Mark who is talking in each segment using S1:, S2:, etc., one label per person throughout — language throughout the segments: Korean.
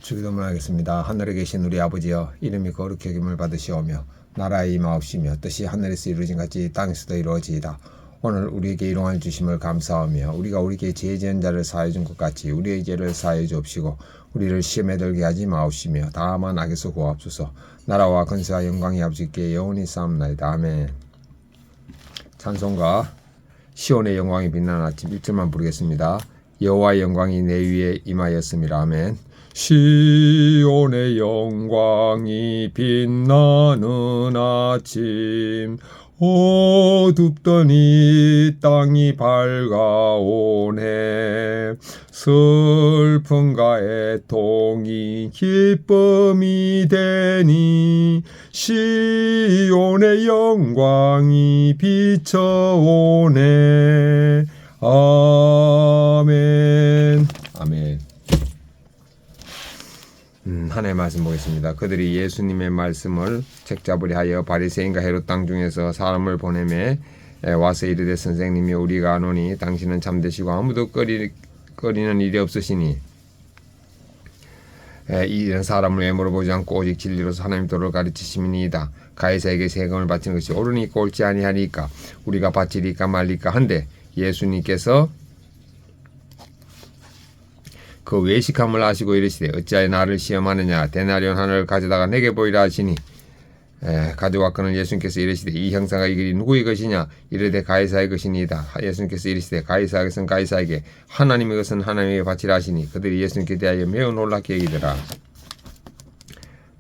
S1: 주기도문 하겠습니다. 하늘에 계신 우리 아버지여, 이름이 거룩히 여김을 받으시오며 나라의 임하옵시며 뜻이 하늘에서 이루어진 같이 땅에서도 이루어지이다. 오늘 우리에게 일용할 주심을 감사하며 우리가 우리에게 죄 지은 자를 사하여 준 것 같이 우리의 죄를 사하여 주옵시고 우리를 시험에 들게 하지 마옵시며 다만 악에서 구하옵소서. 나라와 권세와 영광이 아버지께 영원히 쌓옵나이다. 아멘. 찬송가 시온의 영광이 빛나는 아침 1절만 부르겠습니다. 여호와의 영광이 내 위에 임하였음이라. 아멘. 시온의 영광이 빛나는 아침 어둡던 이 땅이 밝아오네. 슬픔과 애통이 기쁨이 되니 시온의 영광이 비춰오네. 아멘. 아멘. 하나님의 말씀 보겠습니다. 그들이 예수님의 말씀을 책잡으려 하여 바리새인과 헤롯 땅 중에서 사람을 보내매 와서 이르되 선생님이 우리가 아노니 당신은 참되시고 아무도 꺼리는 일이 없으시니 이런 사람을 왜 물어보지 않고 오직 진리로서 하나님 도를 가르치심이니이다. 가이사에게 세금을 바치는 것이 옳으니까 옳지 아니하니까 우리가 바치리까 말리까 한데 예수님께서 그 외식함을 아시고 이르시되 어찌하여 나를 시험하느냐. 데나리온 하나를 가져다가 내게 보이라 하시니 가져왔거늘 예수님께서 이르시되 이 형상과 이 글이 누구의 것이냐. 이르되 가이사의 것이니이다. 예수님께서 이르시되 가이사의 것은 가이사에게 하나님의 것은 하나님에게 바치라 하시니 그들이 예수님께 대하여 매우 놀랍게 여기더라.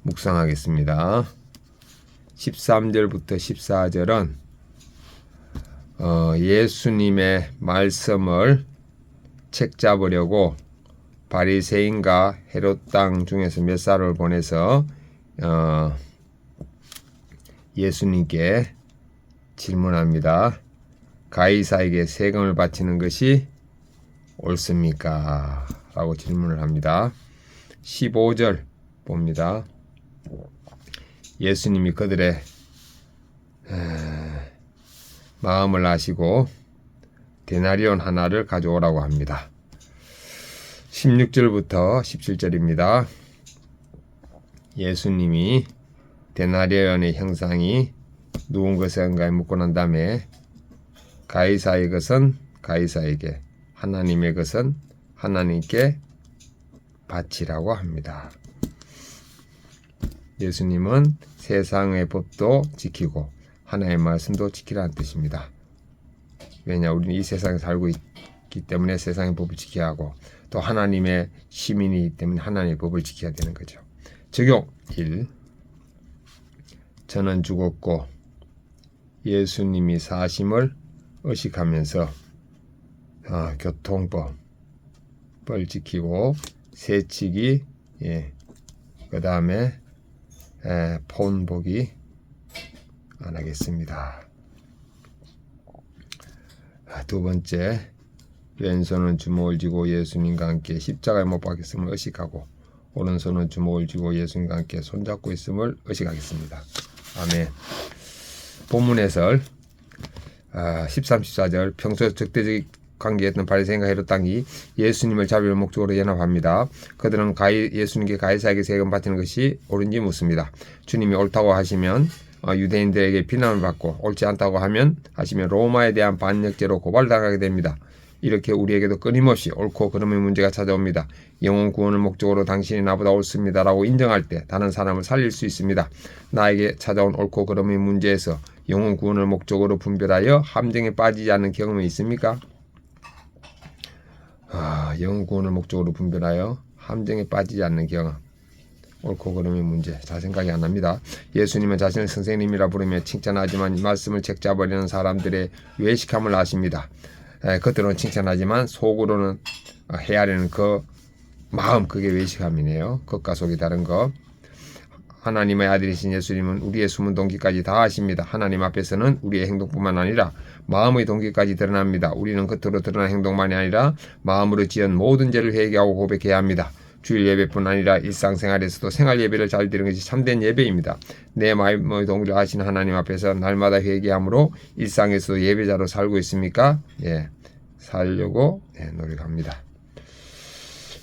S1: 묵상하겠습니다. 13절부터 14절은 예수님의 말씀을 책잡으려고 바리새인과 헤롯 땅 중에서 몇 사람을 보내서 예수님께 질문합니다. 가이사에게 세금을 바치는 것이 옳습니까? 라고 질문을 합니다. 15절 봅니다. 예수님이 그들의 마음을 아시고 데나리온 하나를 가져오라고 합니다. 16절부터 17절입니다. 예수님이 데나리온의 형상이 누군 것인가에 묻고 난 다음에 가이사의 것은 가이사에게, 하나님의 것은 하나님께 바치라고 합니다. 예수님은 세상의 법도 지키고 하나님의 말씀도 지키라는 뜻입니다. 왜냐, 우리는 이 세상에 살고 있기 때문에 세상의 법을 지켜야 하고 또 하나님의 시민이기 때문에 하나님의 법을 지켜야 되는 거죠. 적용 1. 저는 죽었고 예수님이 사심을 의식하면서 교통법을 지키고 세치기, 그 다음에 폰 보기 안 하겠습니다. 두 번째, 왼손은 주먹을 쥐고 예수님과 함께 십자가에 못 박혔음을 의식하고 오른손은 주먹을 쥐고 예수님과 함께 손잡고 있음을 의식하겠습니다. 아멘. 본문 해설 13, 14절 평소 적대적 관계였던 바리새인과 헤롯 땅이 예수님을 잡을 목적으로 연합합니다. 그들은 예수님께 가이사에게 세금 바치는 것이 옳은지 묻습니다. 주님이 옳다고 하시면 유대인들에게 비난을 받고 옳지 않다고 하시면 로마에 대한 반역죄로 고발당하게 됩니다. 이렇게 우리에게도 끊임없이 옳고 그름의 문제가 찾아옵니다. 영혼 구원을 목적으로 당신이 나보다 옳습니다 라고 인정할 때 다른 사람을 살릴 수 있습니다. 나에게 찾아온 옳고 그름의 문제에서 영혼 구원을 목적으로 분별하여 함정에 빠지지 않는 경험이 있습니까? 영혼 구원을 목적으로 분별하여 함정에 빠지지 않는 경험. 옳고 그름의 문제 잘 생각이 안 납니다. 예수님은 자신을 선생님이라 부르며 칭찬하지만 말씀을 책잡으려는 사람들의 외식함을 아십니다. 겉으로는 칭찬하지만 속으로는 헤아리는 그 마음, 그게 외식함이네요. 겉과 속이 다른 것. 하나님의 아들이신 예수님은 우리의 숨은 동기까지 다 아십니다. 하나님 앞에서는 우리의 행동뿐만 아니라 마음의 동기까지 드러납니다. 우리는 겉으로 드러난 행동만이 아니라 마음으로 지은 모든 죄를 회개하고 고백해야 합니다. 주일 예배뿐 아니라 일상생활에서도 생활 예배를 잘 드리는 것이 참된 예배입니다. 내 마음의 동기를 아시는 하나님 앞에서 날마다 회개함으로 일상에서도 예배자로 살고 있습니까? 살려고 노력합니다.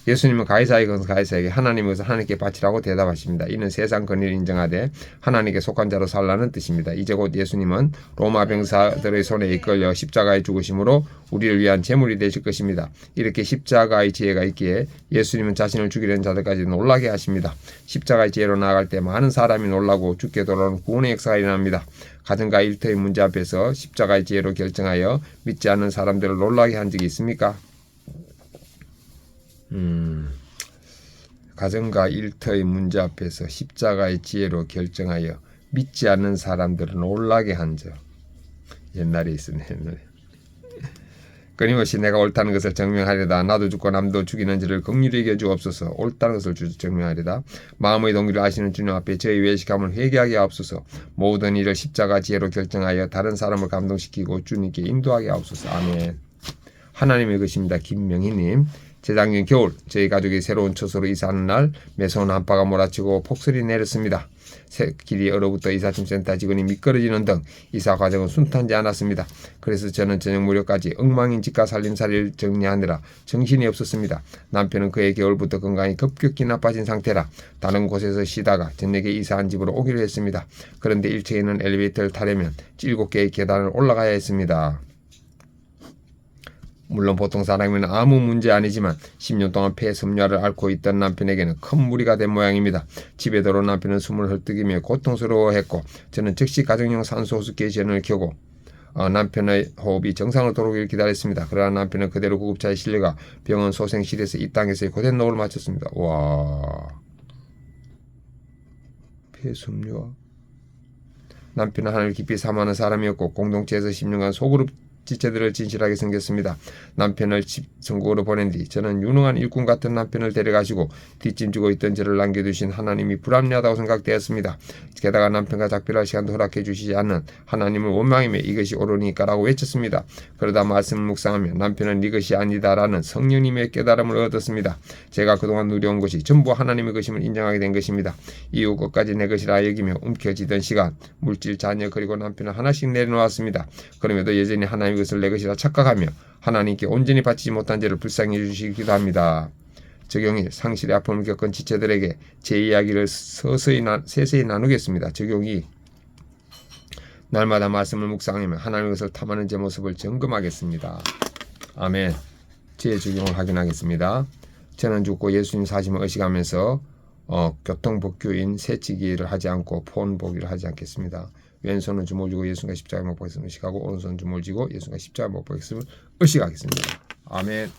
S1: 예수님은 가이사의 것은 가이사에게, 하나님의 것은 하나님께 바치라고 대답하십니다. 이는 세상 권위를 인정하되 하나님께 속한 자로 살라는 뜻입니다. 이제 곧 예수님은 로마 병사들의 손에 이끌려 십자가에 죽으심으로 우리를 위한 제물이 되실 것입니다. 이렇게 십자가의 지혜가 있기에 예수님은 자신을 죽이려는 자들까지 놀라게 하십니다. 십자가의 지혜로 나아갈 때 많은 사람이 놀라고 죽게 돌아오는 구원의 역사가 일어납니다. 가정과 일터의 문제 앞에서 십자가의 지혜로 결정하여 믿지 않는 사람들을 놀라게 한 적이 있습니까? 가정과 일터의 문제 앞에서 십자가의 지혜로 결정하여 믿지 않는 사람들을 놀라게 한 적. 옛날에 있었네. 끊임없이 내가 옳다는 것을 증명하려다 나도 죽고 남도 죽이는 저를 긍휼히 여겨주옵소서. 옳다는 것을 증명하려다 마음의 동기를 아시는 주님 앞에 저희 외식함을 회개하게 하옵소서. 모든 일을 십자가 지혜로 결정하여 다른 사람을 감동시키고 주님께 인도하게 하옵소서. 아멘. 하나님의 것입니다. 김명희님. 재작년 겨울 저희 가족이 새로운 처소로 이사하는 날 매서운 한파가 몰아치고 폭설이 내렸습니다. 길이 얼어붙어 이삿짐센터 직원이 미끄러지는 등 이사 과정은 순탄지 않았습니다. 그래서 저는 저녁 무렵까지 엉망인 집과 살림살이를 정리하느라 정신이 없었습니다. 남편은 그의 겨울부터 건강이 급격히 나빠진 상태라 다른 곳에서 쉬다가 저녁에 이사한 집으로 오기로 했습니다. 그런데 1층에 있는 엘리베이터를 타려면 7개의 계단을 올라가야 했습니다. 물론 보통 사람이면 아무 문제 아니지만 10년 동안 폐섬유화를 앓고 있던 남편에게는 큰 무리가 된 모양입니다. 집에 들어온 남편은 숨을 헐떡이며 고통스러워했고 저는 즉시 가정용 산소호흡기 전을 켜고 남편의 호흡이 정상으로 돌아오기를 기다렸습니다. 그러나 남편은 그대로 구급차에 실려가 병원 소생실에서 이 땅에서의 고된 노를 마쳤습니다. 와, 폐섬유화. 남편은 하나님을 깊이 사모하는 사람이었고 공동체에서 10년간 소그룹 지체들을 진실하게 섬겼습니다. 남편을 집 천국으로 보낸 뒤 저는 유능한 일꾼 같은 남편을 데려가시고 뒷짐지고 있던 저를 남겨두신 하나님이 불합리하다고 생각되었습니다. 게다가 남편과 작별할 시간도 허락해 주시지 않는 하나님을 원망하며 이것이 옳으니까라고 외쳤습니다. 그러다 말씀을 묵상하며 남편은 이것이 아니다라는 성령님의 깨달음을 얻었습니다. 제가 그동안 누려온 것이 전부 하나님의 것임을 인정하게 된 것입니다. 이후 끝까지 내 것이라 여기며 움켜쥐던 시간, 물질, 자녀 그리고 남편을 하나씩 내려놓았습니다. 그럼에도 여전히 하나님의 것을 내 것이라 착각하며 하나님께 온전히 바치지 못한 죄를 불쌍히 해주시기도 합니다. 적용일 상실의 아픔을 겪은 지체들에게 제 이야기를 세세히 나누겠습니다. 적용이 날마다 말씀을 묵상하며 하나님의 것을 탐하는 제 모습을 점검하겠습니다. 아멘. 제 적용을 확인하겠습니다. 저는 죽고 예수님 사심을 의식하면서 교통복귀인 새치기를 하지 않고 폰 보기를 하지 않겠습니다. 왼손은 주먹을 쥐고 예수님과 십자가에 못 박혔음을 의식하고 오른손은 주먹을 쥐고 예수님과 십자가에 못 박혔음을 의식하겠습니다. 아멘.